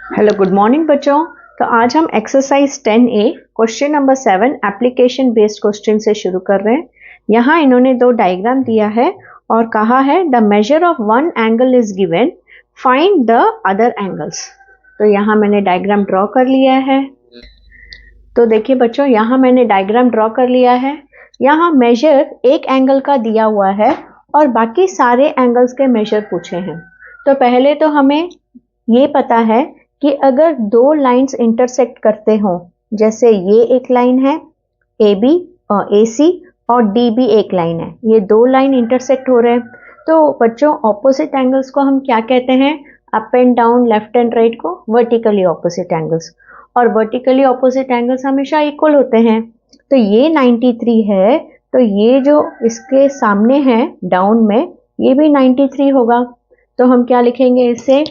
Hello good morning बच्चों। तो आज हम exercise 10A question number 7 application based question से शुरू कर रहे हैं। यहाँ इन्होंने दो डायग्राम दिया है और कहा है the measure of one angle is given, find the other angles. तो यहाँ मैंने डायग्राम ड्रॉ कर लिया है। तो देखिए बच्चों, यहाँ मैंने डायग्राम ड्रॉ कर लिया है। यहाँ मेजर एक एंगल का दिया हुआ है और बाकी सारे एंगल्स के मेजर पूछे हैं। तो पहले तो हमें ये पता है कि अगर दो लाइंस इंटरसेक्ट करते हो, जैसे ये एक लाइन है AB और AC और DB एक लाइन है, ये दो लाइन इंटरसेक्ट हो रहे हैं, तो बच्चों ऑपोजिट एंगल्स को हम क्या कहते हैं? Up and down, left and right को वर्टिकली ऑपोजिट एंगल्स। और वर्टिकली ऑपोजिट एंगल्स हमेशा इक्वल होते हैं। तो ये 93 है, तो ये जो इसके सामने है डाउन में, ये भी 93 होगा। तो हम क्या लिखेंगे इसे?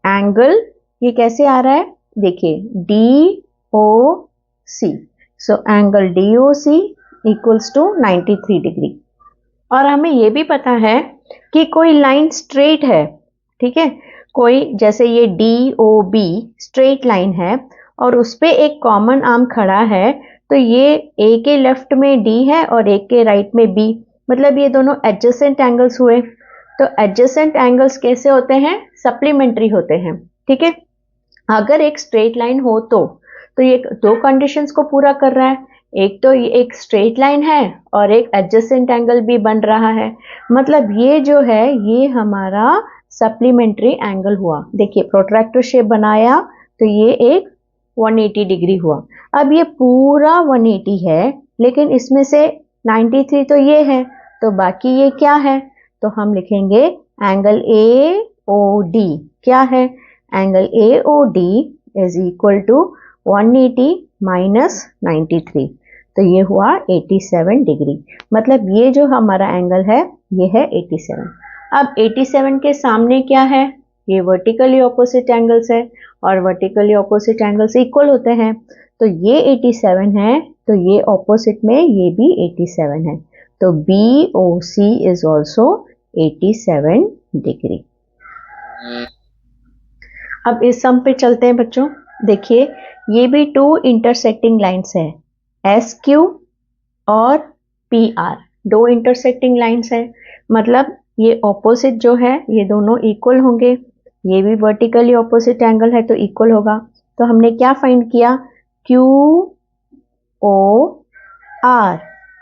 एंगल, ये कैसे आ रहा है देखिए, DOC। So angle DOC equals to 93 degree. और हमें ये भी पता है कि कोई लाइन स्ट्रेट है, ठीक है, कोई जैसे ये DOB स्ट्रेट लाइन है और उस पे एक कॉमन आर्म खड़ा है, तो ये A के लेफ्ट में D है और A के राइट में B, मतलब ये दोनों एडजेसेंट एंगल्स हुए। तो एडजेसेंट एंगल्स कैसे होते हैं? सप्लीमेंट्री होते हैं, ठीक है। अगर एक स्ट्रेट लाइन हो तो ये दो कंडीशंस को पूरा कर रहा है। एक तो ये एक स्ट्रेट लाइन है और एक एडजेसेंट एंगल भी बन रहा है, मतलब ये जो है ये हमारा सप्लीमेंट्री एंगल हुआ। देखिए प्रोट्रैक्टर शेप बनाया तो ये एक 180 डिग्री हुआ। अब ये पूरा 180 है, लेकिन इसमें से 93 तो ये है, तो बाकी ये क्या है? तो हम लिखेंगे एंगल AOD। क्या है? Angle AOD is equal to 180 minus 93, तो ये हुआ 87 डिग्री। मतलब ये जो हमारा एंगल है ये है 87। अब 87 के सामने क्या है? ये वर्टिकली ऑपोजिट एंगल्स है और वर्टिकली ऑपोजिट एंगल्स इक्वल होते हैं। तो ये 87 है, तो ये ऑपोजिट में ये भी 87 है, तो BOC इज ऑल्सो 87 डिग्री। अब इस सम पे चलते हैं बच्चों। देखिए ये भी टू इंटरसेक्टिंग लाइंस है, SQ और PR, दो इंटरसेक्टिंग लाइंस है, मतलब ये ऑपोजिट जो है ये दोनों इक्वल होंगे। ये भी वर्टिकली ऑपोजिट एंगल है तो इक्वल होगा। तो हमने क्या फाइंड किया? QOR।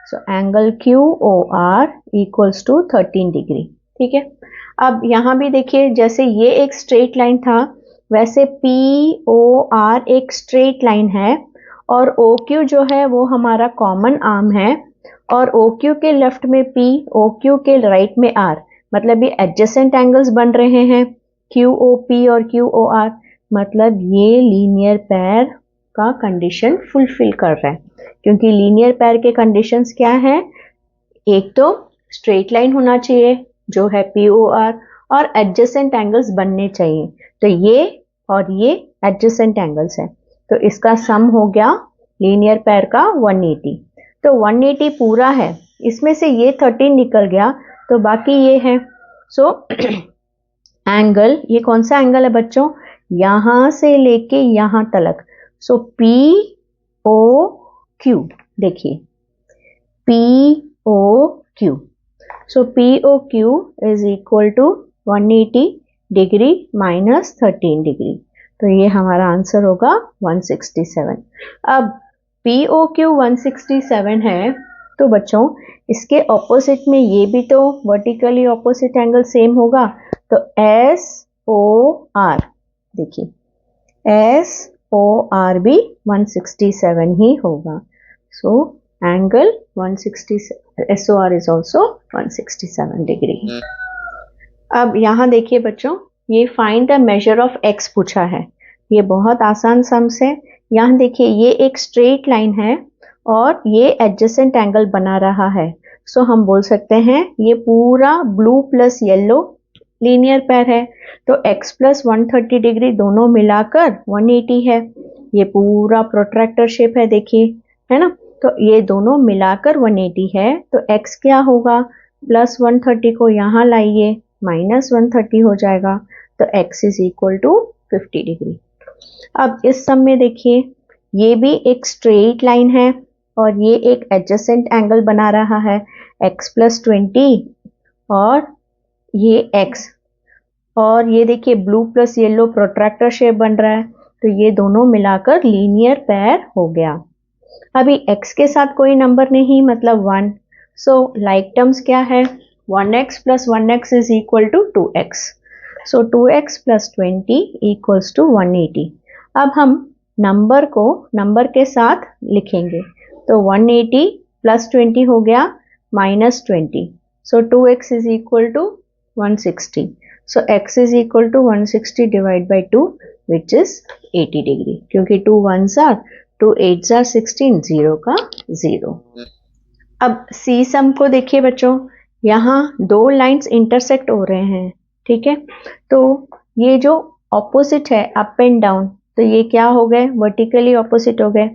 So angle QOR equals to 13 degree, ठीक है। अब यहाँ भी देखिए, जैसे ये एक स्ट्रेट लाइन था, वैसे POR एक स्ट्रेट लाइन है और OQ जो है वो हमारा कॉमन आर्म है, और OQ के लेफ्ट में P, OQ के राइट में R, मतलब ये एडजेसेंट एंगल्स बन रहे हैं QOP और QOR, मतलब ये लीनियर पेयर का कंडीशन फुलफिल कर रहा है। क्योंकि लीनियर पेयर के कंडीशंस क्या है? एक तो स्ट्रेट लाइन होना चाहिए जो है POR, और एडजेसेंट एंगल्स बनने चाहिए, तो ये और ये एडजेसेंट एंगल्स है, तो इसका सम हो गया लीनियर पेयर का 180। तो 180 पूरा है, इसमें से ये 13 निकल गया, तो बाकी ये है। सो एंगल, ये कौन सा एंगल है बच्चों? यहां से लेके यहां तक। सो POQ, देखिए POQ, so POQ is equal to 180 degree minus 13 degree, तो ये हमारा आंसर होगा 167। अब POQ 167 है, तो बच्चों इसके ऑपोजिट में ये भी तो वर्टिकली ऑपोजिट एंगल सेम होगा, तो SOR, देखिए SOR भी 167 ही होगा। So angle 167, SOR is also 167 degree. अब यहाँ देखिए बच्चों, ये find the measure of x पूछा है। ये बहुत आसान सम्स है। यहाँ देखिए ये एक स्ट्रेट लाइन है और ये एडजेसेंट एंगल बना रहा है, सो हम बोल सकते हैं ये पूरा blue plus yellow linear pair है। तो x प्लस 130 डिग्री दोनों मिलाकर 180 है। ये पूरा प्रोट्रैक्टर शेप है, देखिए, है ना, तो ये दोनों मिलाकर 180 है, तो x क्या होगा? प्लस 130 को यहाँ लाइए, माइनस 130 हो जाएगा, तो x is equal to 50 degree. अब इस सम में देखिए, ये भी एक स्ट्रेट लाइन है और ये एक एडजेसेंट एंगल बना रहा है x+20 और ये x, और ये देखिए blue plus yellow protractor shape बन रहा है, तो ये दोनों मिलाकर लीनियर पेयर हो गया। अभी x के साथ कोई नंबर नहीं, मतलब 1, सो लाइक टर्म्स क्या है, 1x plus 1x is equal to 2x, so 2x plus 20 equals to 180। अब हम नंबर को नंबर के साथ लिखेंगे, तो 180 plus 20 हो गया -20, so 2x is equal to 160, so x is equal to 160 divided by 2 which is 80 degree, क्योंकि 2 1s are 2 8s are 16, 0 का 0। अब सी सम को देखिए बच्चों, यहाँ दो लाइंस इंटरसेक्ट हो रहे हैं, ठीक है, तो ये जो ऑपोजिट है अप एंड डाउन, तो ये क्या हो गए, वर्टिकली ऑपोजिट हो गए,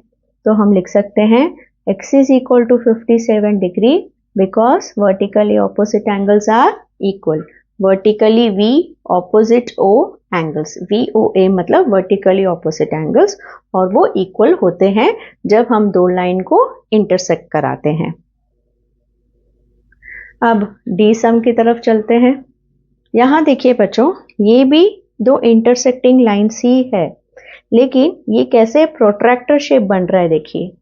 तो हम लिख सकते हैं x is equal to 57 degree because vertically opposite angles are equal, vertically V opposite O angles, VOA मतलब vertically opposite angles, और वो equal होते हैं जब हम दो लाइन को इंटरसेक्ट कराते हैं। अब डी सम की तरफ चलते हैं। यहाँ देखिए बच्चों, ये भी दो इंटरसेक्टिंग लाइन्स ही है, लेकिन ये कैसे प्रोट्रैक्टर शेप बन रहा है, देखिए,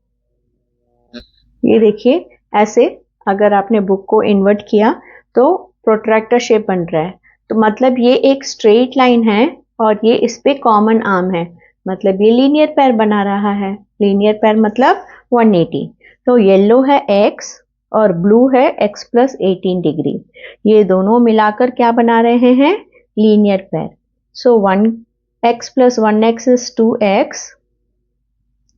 ये देखिए ऐसे, अगर आपने बुक को इन्वर्ट किया तो प्रोट्रैक्टर शेप बन रहा है, तो मतलब ये एक स्ट्रेट लाइन है और ये इस पे कॉमन आर्म है, मतलब ये लीनियर पेयर बना रहा है। लीनियर पेयर मतलब 180, तो येलो है x और ब्लू है x+18 डिग्री, ये दोनों मिलाकर क्या बना रहे हैं, linear pair. So 1x + 1x is 2x।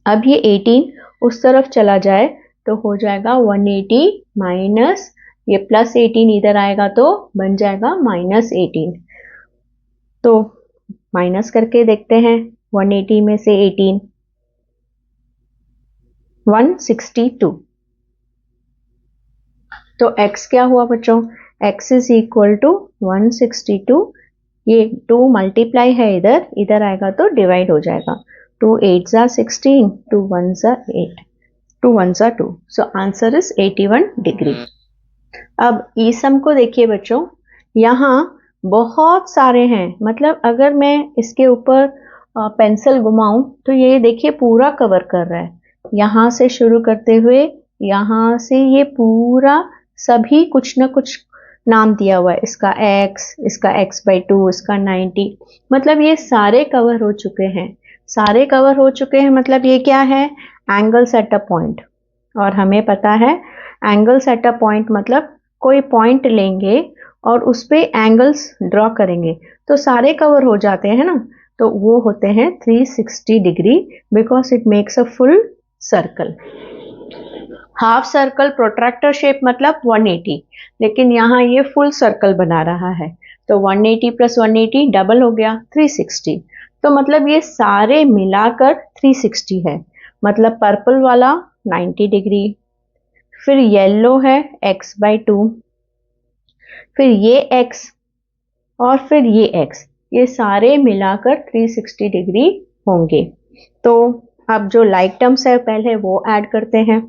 अब ये 18 उस तरफ चला जाए तो हो जाएगा 180 माइनस, ये +18 इधर आएगा तो बन जाएगा -18, तो माइनस करके देखते हैं, 180 में से 18, 162, तो x क्या हुआ बच्चों, x is equal to 162, ये 2 मल्टीप्लाई है इधर, इधर आएगा तो डिवाइड हो जाएगा, 2 8s are 16, 2 1s are 8, 2 1s are 2, so answer is 81 degree. अब ई सम को देखिए बच्चों, यहाँ बहुत सारे हैं, मतलब अगर मैं इसके ऊपर पेंसिल घुमाऊं तो ये देखिए पूरा कवर कर रहा है, यहाँ से शुरू करते हुए यहाँ से ये पूरा सभी कुछ ना कुछ नाम दिया हुआ है, इसका x, इसका x/2, इसका 90, मतलब ये सारे कवर हो चुके हैं, सारे कवर हो चुके हैं, मतलब ये क्या है, एंगल्स एट अ पॉइंट, और हमें पता है एंगल्स एट अ पॉइंट मतलब कोई पॉइंट लेंगे और उस पे एंगल्स ड्रॉ करेंगे तो सारे कवर हो जाते हैं ना, तो वो होते हैं 360 degree, because it makes a full circle. Half circle protractor shape मतलब 180, लेकिन यहाँ ये फुल सर्कल बना रहा है, तो 180 + 180 डबल हो गया 360, तो मतलब ये सारे मिलाकर 360 है, मतलब पर्पल वाला 90 डिग्री, फिर येलो है x/2, फिर ये x और फिर ये x, ये सारे मिलाकर 360 डिग्री होंगे। तो अब जो लाइक टर्म्स है पहले वो ऐड करते हैं,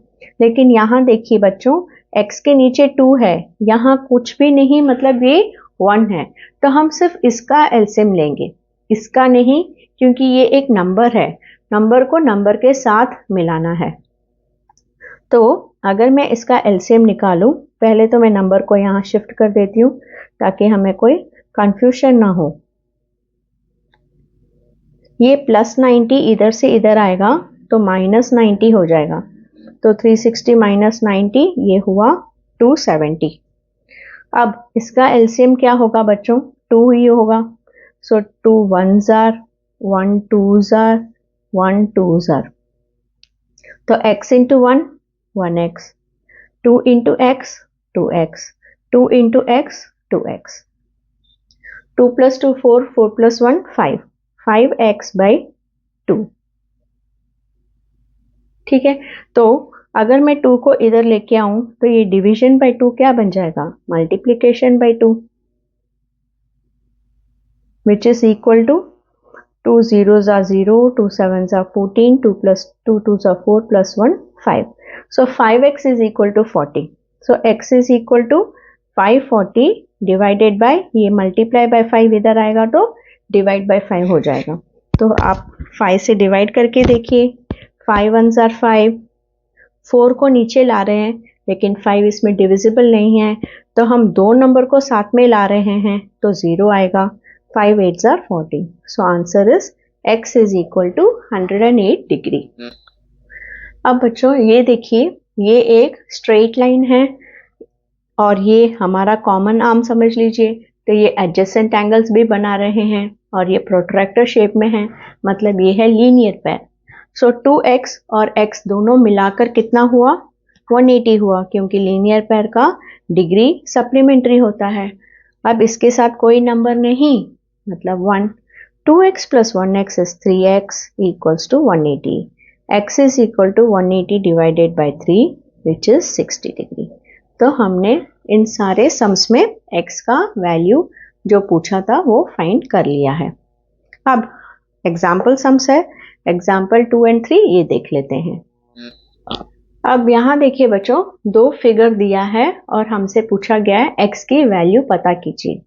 लेकिन यहाँ देखिए बच्चों, x के नीचे 2 है, यहाँ कुछ भी नहीं, मतलब ये 1 है, तो हम सिर्फ इसका एलसीएम लेंगे, इसका नहीं, क्योंकि ये एक नंबर है, नंबर को नंबर के साथ मिलाना है। तो अगर मैं इसका एलसीएम निकालूं, पहले तो मैं नंबर को यहाँ शिफ्ट कर देती हूँ ताकि हमें कोई कंफ्यूजन ना हो। ये +90 इधर से इधर आएगा तो -90 हो जाएगा, तो 360 - 90 ये हुआ 270। अब इसका एलसीएम क्या होगा बच्चों, 2 ही होगा, सो 2 1s are 1 2s are 1 2s are, तो x into 1 1x, 2 into x 2x, 2 into x 2x, 2 + 2 4, 4 + 1 5, 5x/2, ठीक है। तो अगर मैं 2 को इधर लेके आऊं तो ये डिवीजन बाय 2 क्या बन जाएगा, multiplication by 2, which is equal to 2 zeros are 0, 2 sevens are 14, 2 plus 2 twos are 4 plus 1 5. So 5x is equal to 40. So x is equal to 540 divided by, ये मल्टीप्लाई बाय 5 इधर आएगा तो डिवाइड बाय 5 हो जाएगा। तो आप 5 से डिवाइड करके देखिए, 5 ones are 5, 4 को नीचे ला रहे हैं लेकिन 5 इसमें डिविजिबल नहीं है, तो हम दो नंबर को साथ में ला रहे हैं तो 0 आएगा। 5 8s are 40. So answer is x is equal to 108 degree. अब बच्चों ये देखिए, ये एक स्ट्रेट लाइन है और ये हमारा कॉमन आर्म समझ लीजिए, तो ये एडजेसेंट एंगल्स भी बना रहे हैं और ये प्रोट्रैक्टर शेप में है, मतलब ये है लीनियर पैर। सो 2x और x दोनों मिलाकर कितना हुआ? 180 हुआ, क्योंकि लीनियर पैर का डिग्री सप्लीमेंट्री होता है। अब इसके साथ कोई नंबर नहीं, मतलब 1। 2x plus 1x is 3x equals to 180. x is equal to 180 divided by 3 which is 60 degree. तो हमने इन सारे सम्स में x का वैल्यू जो पूछा था वो फाइंड कर लिया है। अब एग्जाम्पल सम्स है, एग्जाम्पल 2 और 3 ये देख लेते हैं। अब यहाँ देखिए बच्चों, दो फिगर दिया है और हमसे पूछा गया है x की वैल्यू पता कीजिए।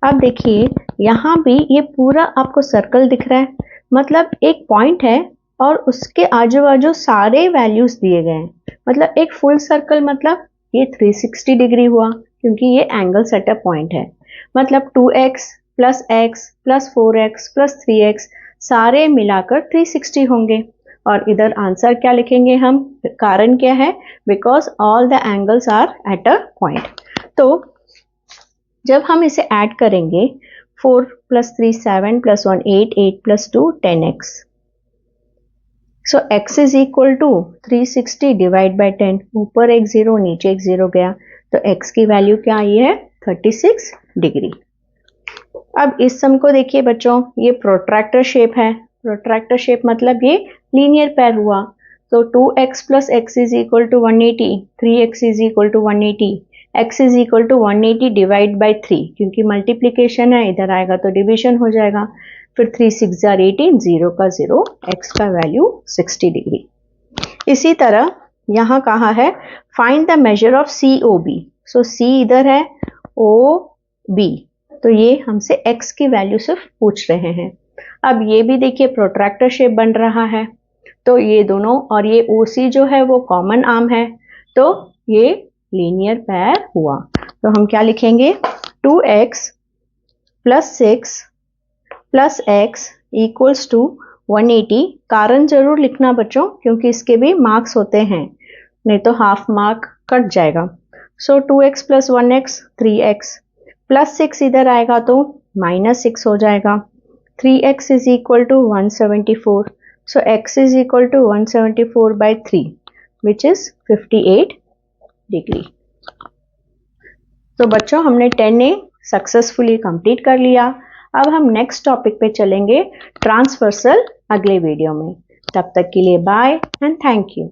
अब देखिए यहाँ भी ये पूरा आपको सर्कल दिख रहा है, मतलब एक पॉइंट है और उसके आजू बाजू सारे वैल्यूज दिए गए हैं, मतलब एक फुल सर्कल, मतलब ये 360 डिग्री हुआ क्योंकि ये एंगल सेटअप पॉइंट है। मतलब 2x plus x plus 4x plus 3x सारे मिलाकर 360 होंगे। और इधर आंसर क्या लिखेंगे हम? कारण क्या है? Because all the angles are at a point. तो जब हम इसे ऐड करेंगे, 4 plus 3 7 plus 1 8, 8 plus 2 10x। So x is equal to 360 divide by 10, ऊपर एक 0 नीचे एक 0 गया, तो x की वैल्यू क्या आई है? 36 डिग्री। अब इस सम को देखिए बच्चों, ये प्रोट्रैक्टर शेप है, प्रोट्रैक्टर शेप मतलब ये लीनियर पैर हुआ। तो 2x plus x is equal to 180, 3x is equal to 180, x is equal to 180 divide by 3, क्योंकि मल्टीप्लीकेशन है, इधर आएगा तो डिविजन हो जाएगा। फिर 3 6 18, 0 का 0, x का वैल्यू 60 डिग्री। इसी तरह यहाँ कहा है find the measure of COB। So C इधर है, OB, तो ये हमसे x की वैल्यू सिर्फ पूछ रहे हैं। अब ये भी देखिए प्रोट्रैक्टर शेप बन रहा है, तो ये दोनों और ये OC जो है वो कॉमन आर्म है, तो ये लीनियर पैर हुआ। तो हम क्या लिखेंगे? 2x plus 6 plus x equals to 180। कारण जरूर लिखना बच्चों, क्योंकि इसके भी मार्क्स होते हैं, नहीं तो हाफ मार्क कट जाएगा। सो 2x plus 1x 3x plus 6 इधर आएगा तो माइनस 6 हो जाएगा। 3x is equal to 174। So x is equal to 174 by 3 which is 58 degree. तो बच्चों हमने 10A सक्सेसफुली कंप्लीट कर लिया। अब हम नेक्स्ट टॉपिक पे चलेंगे ट्रांसवर्सल अगले वीडियो में। तब तक के लिए बाय एंड थैंक यू।